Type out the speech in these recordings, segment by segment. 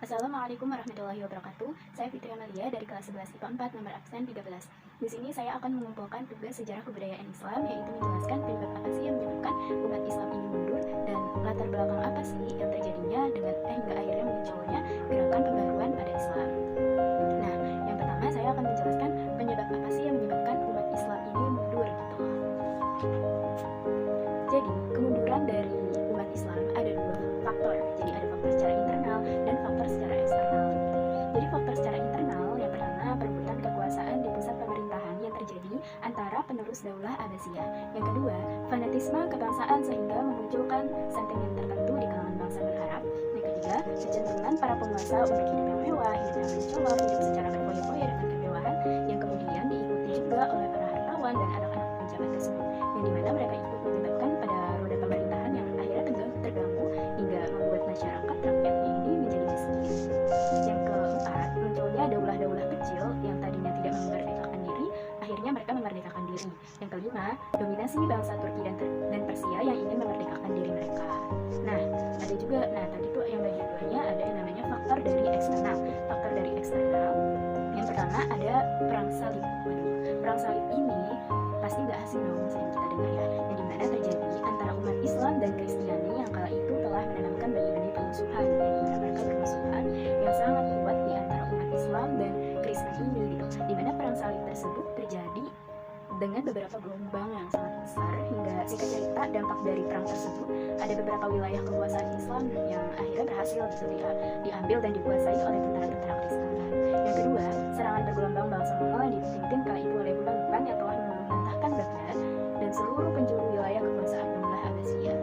Assalamualaikum warahmatullahi wabarakatuh. Saya Fitri Amalia dari kelas 11 IPA 4 nomor absen 13. Di sini saya akan mengumpulkan tugas sejarah kebudayaan Islam, yaitu menjelaskan penyebab apa sih yang menyebabkan umat Islam ini mundur dan latar belakang apa sih yang terjadinya dengan hingga akhirnya munculnya gerakan pembaruan pada Islam. Nah, yang pertama saya akan menjelaskan penyebab apa sih yang menyebabkan umat Islam ini mundur gitu. Jadi, kemunduran dari umat Islam ada dua faktor. Jadi ada faktor secara internal dan faktor secara eksternal. Jadi faktor secara internal yang pertama perebutan kekuasaan di pusat pemerintahan yang terjadi antara penerus Daulah Abbasiyah. Yang kedua, fanatisme kebangsaan sehingga memunculkan sentimen tertentu di kalangan bangsa non-Arab. Yang ketiga, kecenderungan para penguasa untuk hidup yang mewah, hidup yang mencolok, hidup secara berfoya-foya dengan kemewahan yang kemudian diikuti juga oleh para hartawan dan anak-anak pejabat tersebut, yang dimana mereka ikut menyebabkan pada roda pemerintahan yang akhirnya terganggu hingga membuat masyarakat rakyatnya ini menjadi miskin. Yang keempat, munculnya daulah-daulah kecil yang tadinya tidak memerdekakan diri, akhirnya mereka memerdekakan diri. Yang kelima, dominasi bangsa Turki dan Persia yang ingin memerdekakan diri mereka. Nah, ada juga, tadi tuh yang bagian duanya ada yang namanya faktor dari eksternal. Faktor dari eksternal, yang pertama ada perang salib. Perang salib ini pasti nggak asing dong sering kita dengar ya, yang dimana terjadi antara umat Islam dan Kristiani yang kala itu telah menanamkan benih-benih permusuhan, yang dimana mereka bermusuhan yang sangat kuat di antara umat Islam dan Kristen ini gitu. Dimana perang salib tersebut terjadi dengan beberapa gelombang yang sangat besar, hingga singkat cerita dampak dari perang tersebut ada beberapa wilayah kekuasaan Islam yang akhirnya berhasil gitu diambil dan dikuasai oleh tentara-tentara Kristen. Yang kedua, serangan bergelombang bangsa Mongol yang dipimpin kala itu oleh Hulaguan yang telah memuntahkan Baghdad dan seluruh penjuru wilayah kekuasaan Daulah Abbasiyah.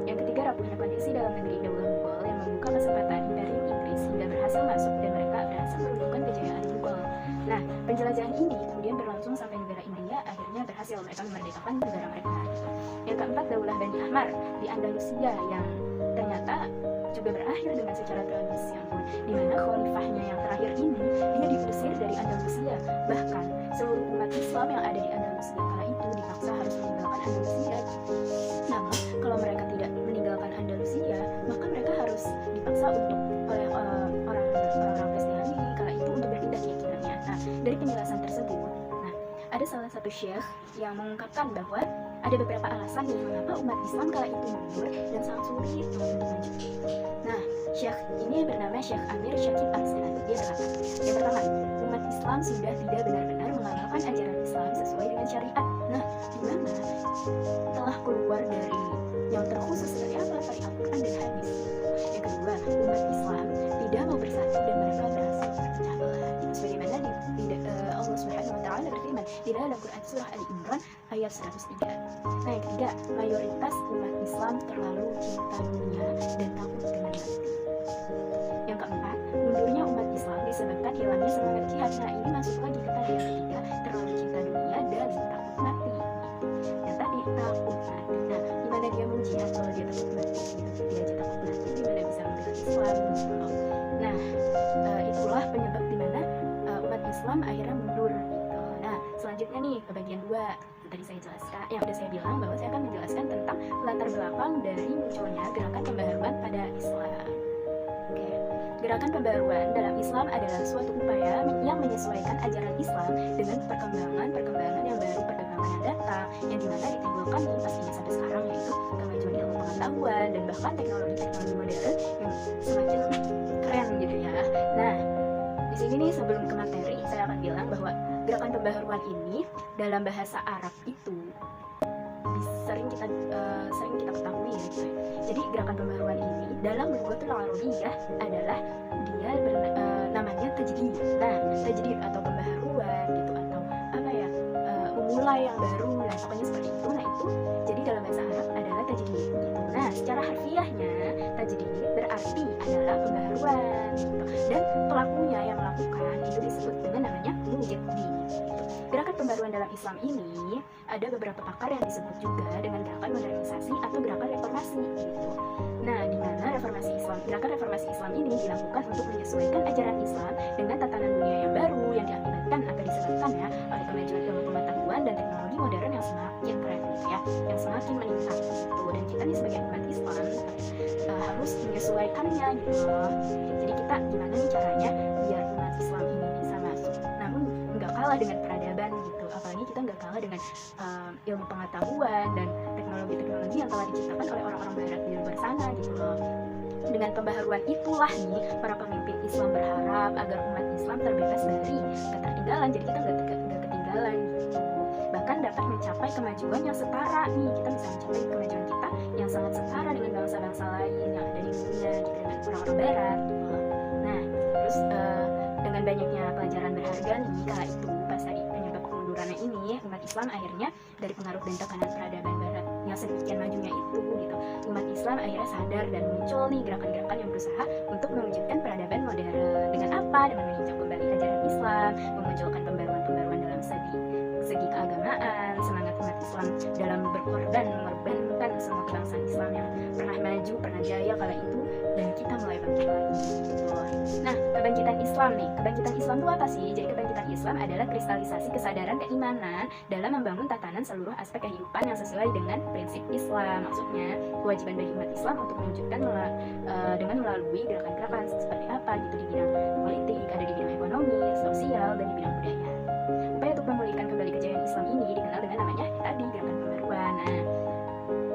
Yang ketiga, rapuhnya kondisi dalam negeri Daulah Mughal yang membuka kesempatan Imperium Inggris hingga berhasil masuk dan mereka berhasil meruntuhkan kejayaan Mughal. Nah, penjelajahan ini kemudian berlangsung sampai negara India akhirnya berhasil mereka memerdekakan negara mereka. Yang keempat, Daulah Bani Ahmar di Andalusia yang ternyata juga berakhir dengan secara tragis, yang pun di mana khalifahnya yang terakhir ini dia diusir dari Andalusia. Bahkan seluruh umat Islam yang ada di Andalusia kala itu dipaksa harus meninggalkan Andalusia. Namun kalau mereka tidak meninggalkan Andalusia, maka mereka harus dipaksa untuk oleh orang-orang Kristiani kala itu untuk berpindah keyakinannya. Nah, dari penjelasan tersebut, ada salah satu syekh yang mengungkapkan bahwa ada beberapa alasan nih mengapa umat Islam kala itu mundur dan sangat sulit untuk maju. Nah, syekh ini bernama Syekh Amir Syakib Al-Sanadi. Dia berkata, yang pertama, umat Islam sudah tidak benar-benar mengamalkan ajaran Islam sesuai dengan syariat. Nah, di mana telah keluar dari yang terkhusus dari apa? Dari Al-Quran dan Hadis. Yang kedua, umat Islam tidak mau bersatu dan mereka berhasil berpecah belah. Sebagaimana Allah Subhanahu wa taala berfirman di dalam Quran surah Ali Imran ayat 103. Nah, yang ketiga, mayoritas umat Islam terlalu cinta dunia dan takut dengan mati. Yang keempat, mundurnya umat Islam disebabkan hilangnya semangat jihad. Nah, ini masuk lagi ke tadi yang ketiga, terlalu cinta dunia dan takut mati. Dan tadi takut mati. Nah, gimana dia mau jihad kalau dia takut mati? Dia aja takut mati, gimana bisa membela Islam? Nah, itulah penyebab dimana umat Islam akhirnya mundur gitu. Nah, selanjutnya nih ke bagian 2 yang tadi saya jelaskan, yang udah saya bilang bahwa saya akan menjelaskan tentang latar belakang dari munculnya gerakan pembaharuan pada Islam. Oke. Gerakan pembaharuan dalam Islam adalah suatu upaya yang menyesuaikan ajaran Islam dengan perkembangan yang baru, perkembangan yang datang, yang dimana ditimbulkan nih pastinya sampai sekarang, yaitu kemajuan ilmu pengetahuan dan bahkan teknologi modern yang semakin keren gitu ya. Nah, di sini nih sebelum ke materi saya akan bilang bahwa gerakan pembaharuan ini dalam bahasa Arab itu sering kita ketahui ya gitu. Jadi gerakan pembaharuan ini dalam Lughatul Arabiyyah adalah dia namanya tajdid. Nah, tajdid atau pembaharuan gitu atau apa ya, memulai yang baru, nah pokoknya seperti itu. Nah, itu jadi dalam bahasa Arab adalah tajdid gitu. Nah, secara harfiahnya tajdid berarti adalah pembaharuan gitu. Dan pelakunya yang melakukan itu disebut dengan namanya mujaddid. Gerakan pembaruan dalam Islam ini ada beberapa pakar yang disebut juga dengan gerakan modernisasi atau gerakan reformasi gitu. Nah, di mana reformasi reformasi Islam. Gerakan reformasi Islam ini dilakukan untuk menyesuaikan ajaran Islam dengan tatanan dunia yang baru yang diakibatkan atau disebabkan ya oleh kemajuan ilmu pengetahuan dan teknologi modern yang semakin keren gitu ya, yang semakin meningkat gitu. Dan kita nih sebagai umat Islam harus menyesuaikannya gitu loh. Jadi kita gimana nih caranya biar umat Islam ini bisa masuk, namun nggak kalah dengan peradaban gitu. Apalagi kita nggak kalah dengan ilmu pengetahuan dan teknologi-teknologi yang telah diciptakan oleh orang-orang Barat di luar sana gitu loh. Dengan pembaharuan itulah nih para pemimpin Islam berharap agar umat Islam terbebas dari ketertinggalan. Jadi kita nggak ketinggalan gitu. Bahkan dapat mencapai kemajuan yang setara nih. Kita bisa mencapai kemajuan kita yang sangat setara dengan bangsa-bangsa lain yang ada di dunia gitu, dengan orang-orang Barat gitu loh. Nah, terus dengan banyaknya pelajaran berharga nih kala itu pas tadi penyebab kemundurannya ini, umat Islam akhirnya dari pengaruh dan tekanan peradaban Barat yang sedemikian majunya itu gitu, umat Islam akhirnya sadar dan muncul nih gerakan-gerakan yang berusaha untuk mewujudkan peradaban modern. Dengan apa? Dengan meninjau kembali ajaran Islam, memunculkan pembaruan-pembaruan dalam segi keagamaan, semangat umat Islam dalam berkorban mengorbankan semua kebangsaan Islam yang pernah maju, pernah jaya kala itu, dan kita mulai bangkit lagi gitu. Nah, kebangkitan Islam nih, kebangkitan Islam itu apa sih? Jadi kebangkitan Islam adalah kristalisasi kesadaran keimanan dalam membangun tatanan seluruh aspek kehidupan yang sesuai dengan prinsip Islam. Maksudnya kewajiban bagi umat Islam untuk mewujudkan dengan melalui gerakan-gerakan seperti apa gitu di bidang politik, ada di bidang ekonomi, sosial, dan di bidang budaya. Upaya untuk memulihkan kembali kejayaan Islam ini dikenal dengan namanya tadi gerakan pembaruan. Nah,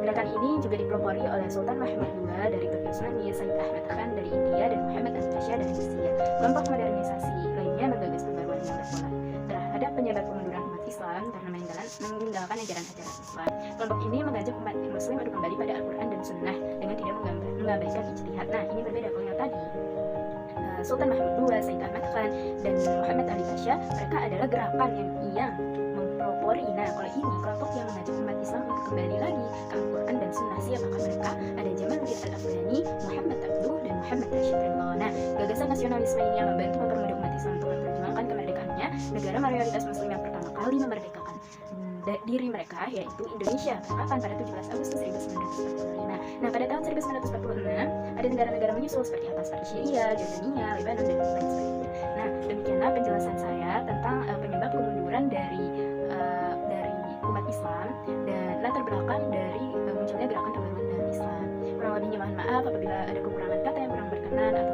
gerakan ini juga dipelopori oleh Sultan Mahmud II dari Turki Utsmani, Said Ahmad Khan dari India, dan Muhammad al-Tasya dari Mesir. Kelompok modernisasi lainnya menggagas pembaruan yang berpola terhadap penyebab kemunduran umat Islam karena meninggalkan ajaran-ajaran Islam. Kelompok ini mengajak umat Muslim untuk kembali pada Al-Quran dan Sunnah dengan tidak mengabaikan ijtihad. Nah, ini berbeda kalau yang tadi Sultan Mahmud II, Said Ahmad Khan, dan Muhammad al-Tasya, mereka adalah gerakan yang mempelopori. Nah, kalau ini kelompok yang mengajak umat Islam untuk kembali lagi ke Al-Quran dan Sunnah. Siapakah mereka? Ada Jamaluddin Al-Afghani, Muhammad Abduh, dan Muhammad Rashid Ridho. Nah, gagasan nasionalisme ini yang membantu mempermudah umat Islam untuk memperjuangkan kemerdekaannya negara mayoritas Muslim yang pertama kali memerdekakan diri mereka, yaitu Indonesia. Kapan? Pada 17 Agustus 1945. Nah, pada tahun 1946 ada negara-negara menyusul seperti apa? Seperti Syria, Jordania, Lebanon, dan lain sebagainya. Nah, demikianlah penjelasan saya tentang penyebab kemunduran dari umat Islam dan latar belakang dari munculnya gerakan pembaruan dalam Islam. Kurang lebihnya mohon maaf apabila ada kekurangan kata yang kurang berkenan atau